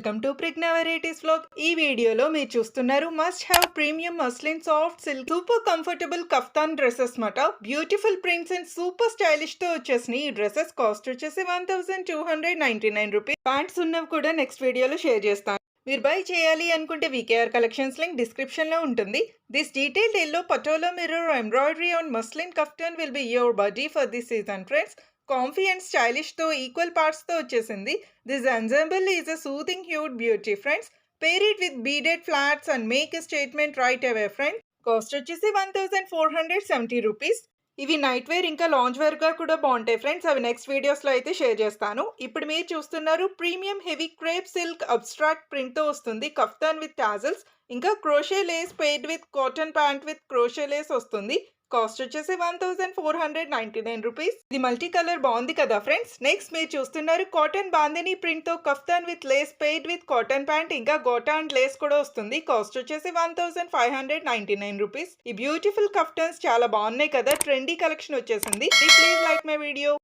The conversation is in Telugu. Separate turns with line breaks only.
Welcome to Prigna varieties vlog. ఈ వీడియోలో మీరు చూస్తున్నారు must have premium muslin soft silk super comfortable kaftan dresses మాట. Beautiful prints and super stylish తో వచ్చేసినాయి. ఈ డ్రెస్సెస్ కాస్ట్ వచ్చేసి 1299 రూపీస్. ప్యాంట్స్ ఉన్నవి కూడా నెక్స్ట్ వీడియోలో షేర్ చేస్తాను. మీరు బై చేయాలి అనుకుంటే వీకేఆర్ కలెక్షన్స్ లింక్ డిస్క్రిప్షన్ లో ఉంటుంది. This detailed yellow patola mirror embroidery on muslin kaftan will be your buddy for this season friends. Comfy and stylish తో ఈక్వల్ పార్ట్స్ తో వచ్చేసింది. This ensemble is a soothing hued beauty friends. Pair it with beaded flats and make a statement right away friends. Cost వచ్చేసి 1470 రూపీస్. ఇవి నైట్ వేర్ ఇంకా లాంజ్ వేర్ గా కూడా బాగుంటాయి ఫ్రెండ్స్. అవి నెక్స్ట్ వీడియోస్ లో అయితే షేర్ చేస్తాను. ఇప్పుడు మీరు చూస్తున్నారు premium heavy crepe silk abstract print తో వస్తుంది. కఫ్తాన్ విత్ టాజల్స్ ఇంకా crochet lace paired with cotton pant with crochet lace వస్తుంది. కాస్ట్ వచ్చేసి 1499 రూపీస్. ఇది మల్టీ కలర్ బాగుంది కదా ఫ్రెండ్స్. నెక్స్ట్ మీరు చూస్తున్నారు కాటన్ బాందిని ప్రింట్ తో kaftan with lace paired with cotton pant ఇంకా గోటా అండ్ లేస్ కూడా వస్తుంది. కాస్ట్ వచ్చేసి 1599 రూపీస్. ఈ బ్యూటిఫుల్ కఫ్తాన్స్ చాలా బాగున్నాయి కదా. ట్రెండీ కలెక్షన్ వచ్చేసింది. Please like my video.